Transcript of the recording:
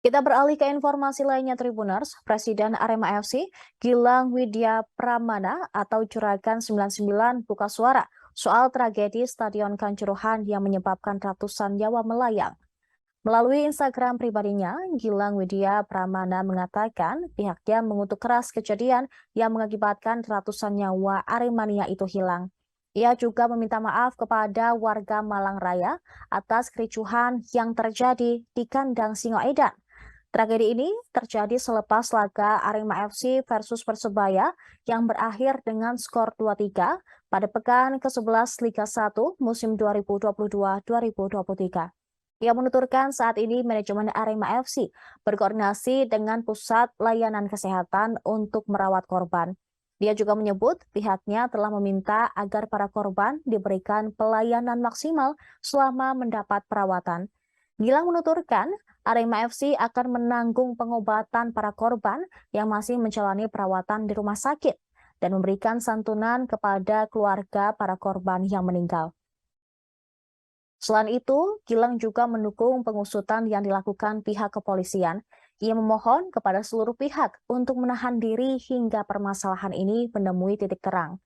Kita beralih ke informasi lainnya Tribuners, Presiden Arema FC, Gilang Widya Pramana atau Juragan 99 buka suara soal tragedi Stadion Kanjuruhan yang menyebabkan ratusan nyawa melayang. Melalui Instagram pribadinya, Gilang Widya Pramana mengatakan pihaknya mengutuk keras kejadian yang mengakibatkan ratusan nyawa Aremania itu hilang. Ia juga meminta maaf kepada warga Malang Raya atas kericuhan yang terjadi di kandang Singoedan. Tragedi ini terjadi selepas laga Arema FC versus Persebaya yang berakhir dengan skor 2-3 pada pekan ke-11 Liga 1 musim 2022-2023. Ia menuturkan saat ini manajemen Arema FC berkoordinasi dengan Pusat Layanan Kesehatan untuk merawat korban. Dia juga menyebut pihaknya telah meminta agar para korban diberikan pelayanan maksimal selama mendapat perawatan. Gilang menuturkan Arema FC akan menanggung pengobatan para korban yang masih menjalani perawatan di rumah sakit dan memberikan santunan kepada keluarga para korban yang meninggal. Selain itu, Gilang juga mendukung pengusutan yang dilakukan pihak kepolisian. Ia memohon kepada seluruh pihak untuk menahan diri hingga permasalahan ini menemui titik terang.